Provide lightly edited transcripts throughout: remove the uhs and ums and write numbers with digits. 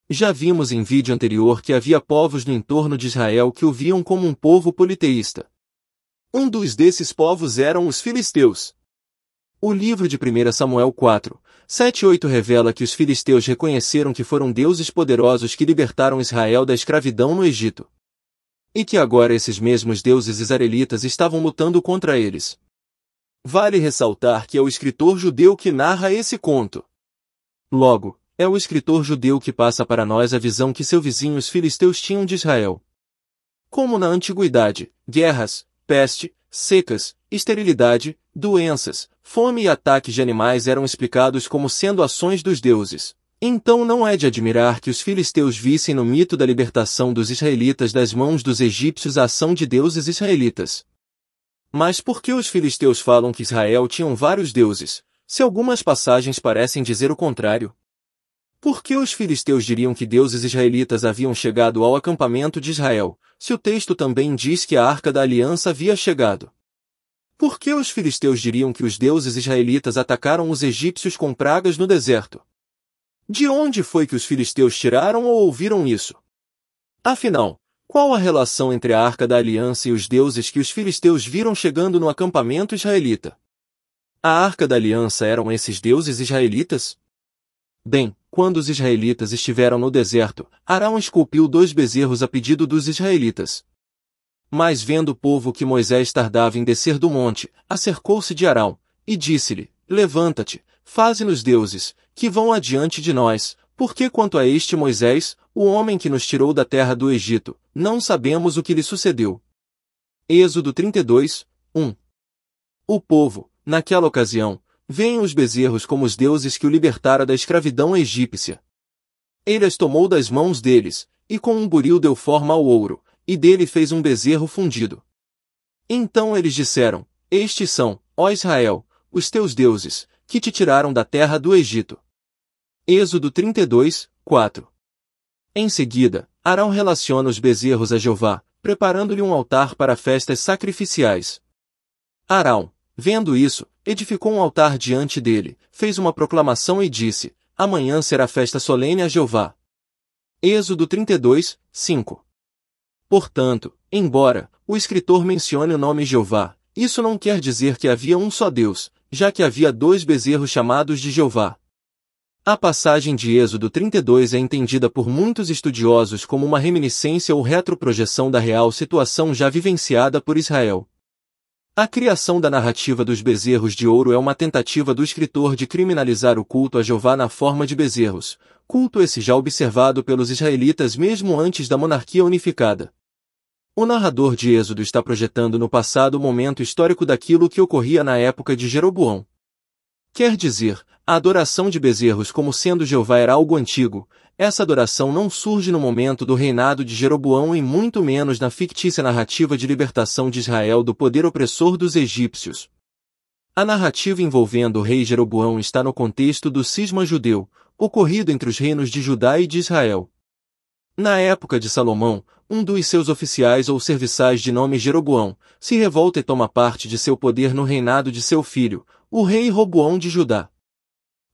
Já vimos em vídeo anterior que havia povos no entorno de Israel que o viam como um povo politeísta. Um desses povos eram os filisteus. O livro de 1 Samuel 4, 7 e 8 revela que os filisteus reconheceram que foram deuses poderosos que libertaram Israel da escravidão no Egito. E que agora esses mesmos deuses israelitas estavam lutando contra eles. Vale ressaltar que é o escritor judeu que narra esse conto. Logo, é o escritor judeu que passa para nós a visão que seus vizinhos filisteus tinham de Israel. Como na antiguidade, guerras, peste, secas, esterilidade, doenças, fome e ataques de animais eram explicados como sendo ações dos deuses. Então não é de admirar que os filisteus vissem no mito da libertação dos israelitas das mãos dos egípcios a ação de deuses israelitas. Mas por que os filisteus falam que Israel tinha vários deuses, se algumas passagens parecem dizer o contrário? Por que os filisteus diriam que deuses israelitas haviam chegado ao acampamento de Israel, se o texto também diz que a Arca da Aliança havia chegado? Por que os filisteus diriam que os deuses israelitas atacaram os egípcios com pragas no deserto? De onde foi que os filisteus tiraram ou ouviram isso? Afinal, qual a relação entre a Arca da Aliança e os deuses que os filisteus viram chegando no acampamento israelita? A Arca da Aliança eram esses deuses israelitas? Bem, quando os israelitas estiveram no deserto, Arão esculpiu 2 bezerros a pedido dos israelitas. Mas vendo o povo que Moisés tardava em descer do monte, acercou-se de Arão, e disse-lhe: Levanta-te, faze-nos deuses, que vão adiante de nós, porque quanto a este Moisés, o homem que nos tirou da terra do Egito, não sabemos o que lhe sucedeu. Êxodo 32, 1. O povo, naquela ocasião, veem os bezerros como os deuses que o libertara da escravidão egípcia. Ele as tomou das mãos deles, e com um buril deu forma ao ouro, e dele fez um bezerro fundido. Então eles disseram: Estes são, ó Israel, os teus deuses, que te tiraram da terra do Egito. Êxodo 32, 4. Em seguida, Arão relaciona os bezerros a Jeová, preparando-lhe um altar para festas sacrificiais. Arão, vendo isso, edificou um altar diante dele, fez uma proclamação e disse: Amanhã será festa solene a Jeová. Êxodo 32, 5. Portanto, embora o escritor mencione o nome Jeová, isso não quer dizer que havia um só Deus, já que havia 2 bezerros chamados de Jeová. A passagem de Êxodo 32 é entendida por muitos estudiosos como uma reminiscência ou retroprojeção da real situação já vivenciada por Israel. A criação da narrativa dos bezerros de ouro é uma tentativa do escritor de criminalizar o culto a Jeová na forma de bezerros, culto esse já observado pelos israelitas mesmo antes da monarquia unificada. O narrador de Êxodo está projetando no passado o momento histórico daquilo que ocorria na época de Jeroboão. Quer dizer, a adoração de bezerros como sendo Jeová era algo antigo. Essa adoração não surge no momento do reinado de Jeroboão e muito menos na fictícia narrativa de libertação de Israel do poder opressor dos egípcios. A narrativa envolvendo o rei Jeroboão está no contexto do cisma judeu, ocorrido entre os reinos de Judá e de Israel. Na época de Salomão, um dos seus oficiais ou serviçais de nome Jeroboão, se revolta e toma parte de seu poder no reinado de seu filho, o rei Roboão de Judá.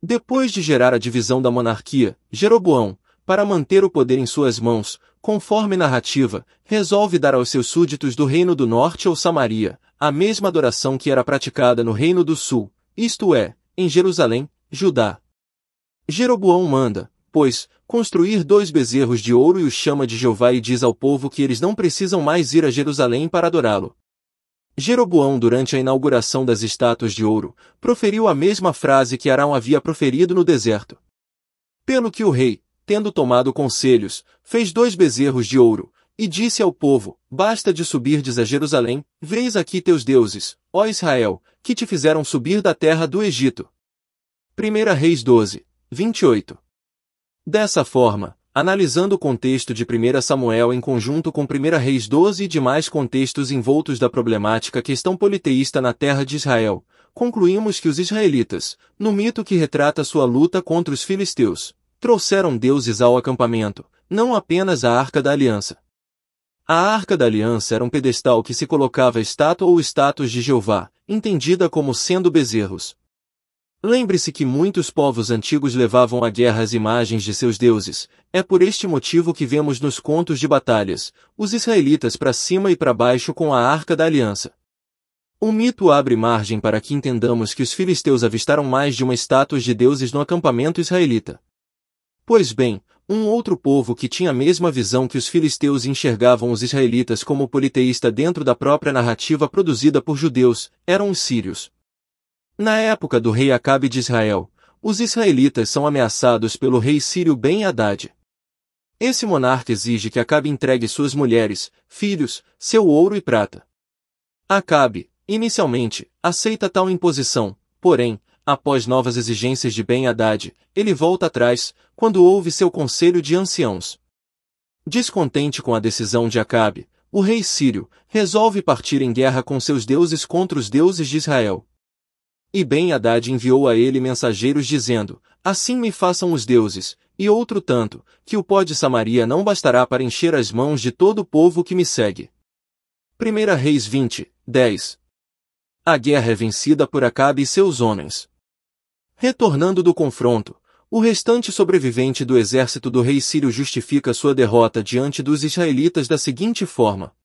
Depois de gerar a divisão da monarquia, Jeroboão, para manter o poder em suas mãos, conforme narrativa, resolve dar aos seus súditos do reino do norte ou Samaria, a mesma adoração que era praticada no reino do sul, isto é, em Jerusalém, Judá. Jeroboão manda, pois, construir 2 bezerros de ouro e os chama de Jeová e diz ao povo que eles não precisam mais ir a Jerusalém para adorá-lo. Jeroboão, durante a inauguração das estátuas de ouro, proferiu a mesma frase que Arão havia proferido no deserto. Pelo que o rei, tendo tomado conselhos, fez 2 bezerros de ouro, e disse ao povo: Basta de subirdes a Jerusalém, veis aqui teus deuses, ó Israel, que te fizeram subir da terra do Egito. 1 Reis 12, 28. Dessa forma, analisando o contexto de 1 Samuel em conjunto com 1 Reis 12 e demais contextos envoltos da problemática questão politeísta na terra de Israel, concluímos que os israelitas, no mito que retrata sua luta contra os filisteus, trouxeram deuses ao acampamento, não apenas a Arca da Aliança. A Arca da Aliança era um pedestal que se colocava estátua ou estátuas de Jeová, entendida como sendo bezerros. Lembre-se que muitos povos antigos levavam à guerra as imagens de seus deuses. É por este motivo que vemos nos contos de batalhas, os israelitas para cima e para baixo com a Arca da Aliança. O mito abre margem para que entendamos que os filisteus avistaram mais de uma estátua de deuses no acampamento israelita. Pois bem, um outro povo que tinha a mesma visão que os filisteus enxergavam os israelitas como politeísta dentro da própria narrativa produzida por judeus, eram os sírios. Na época do rei Acabe de Israel, os israelitas são ameaçados pelo rei sírio Ben-Hadad. Esse monarca exige que Acabe entregue suas mulheres, filhos, seu ouro e prata. Acabe, inicialmente, aceita tal imposição, porém, após novas exigências de Ben-Hadad, ele volta atrás, quando ouve seu conselho de anciãos. Descontente com a decisão de Acabe, o rei sírio resolve partir em guerra com seus deuses contra os deuses de Israel. E Ben-Hadad enviou a ele mensageiros dizendo: assim me façam os deuses, e outro tanto, que o pó de Samaria não bastará para encher as mãos de todo o povo que me segue. 1 Reis 20, 10. A guerra é vencida por Acabe e seus homens. Retornando do confronto, o restante sobrevivente do exército do rei sírio justifica sua derrota diante dos israelitas da seguinte forma: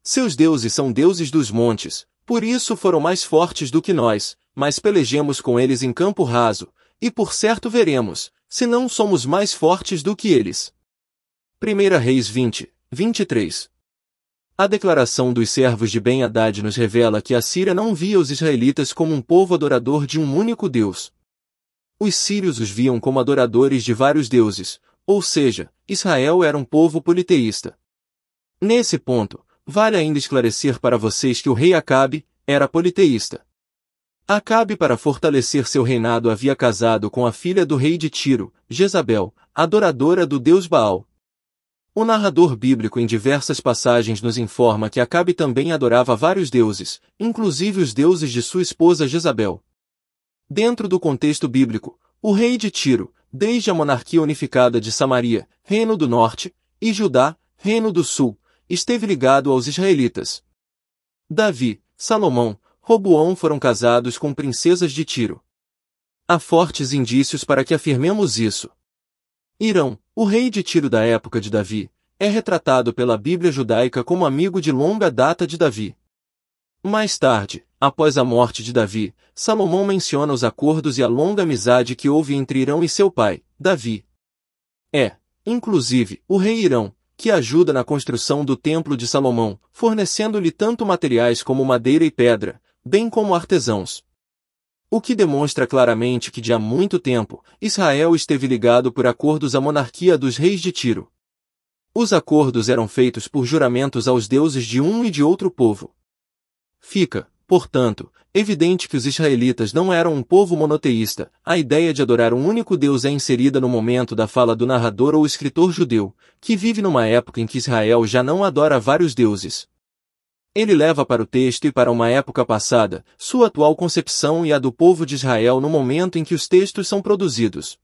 seus deuses são deuses dos montes, por isso foram mais fortes do que nós, mas pelejemos com eles em campo raso, e por certo veremos, se não somos mais fortes do que eles. 1 Reis 20, 23. A declaração dos servos de Ben-Hadad nos revela que a Síria não via os israelitas como um povo adorador de um único Deus. Os sírios os viam como adoradores de vários deuses, ou seja, Israel era um povo politeísta. Nesse ponto, vale ainda esclarecer para vocês que o rei Acabe era politeísta. Acabe, para fortalecer seu reinado, havia casado com a filha do rei de Tiro, Jezabel, adoradora do deus Baal. O narrador bíblico em diversas passagens nos informa que Acabe também adorava vários deuses, inclusive os deuses de sua esposa Jezabel. Dentro do contexto bíblico, o rei de Tiro, desde a monarquia unificada de Samaria, Reino do Norte, e Judá, Reino do Sul, esteve ligado aos israelitas. Davi, Salomão, Roboão foram casados com princesas de Tiro. Há fortes indícios para que afirmemos isso. Hirão, o rei de Tiro da época de Davi, é retratado pela Bíblia judaica como amigo de longa data de Davi. Mais tarde, após a morte de Davi, Salomão menciona os acordos e a longa amizade que houve entre Hirão e seu pai, Davi. Inclusive, o rei Hirão, que ajuda na construção do templo de Salomão, fornecendo-lhe tanto materiais como madeira e pedra, bem como artesãos. O que demonstra claramente que de há muito tempo, Israel esteve ligado por acordos à monarquia dos reis de Tiro. Os acordos eram feitos por juramentos aos deuses de um e de outro povo. Fica, portanto, evidente que os israelitas não eram um povo monoteísta. A ideia de adorar um único Deus é inserida no momento da fala do narrador ou escritor judeu, que vive numa época em que Israel já não adora vários deuses. Ele leva para o texto e para uma época passada, sua atual concepção e a do povo de Israel no momento em que os textos são produzidos.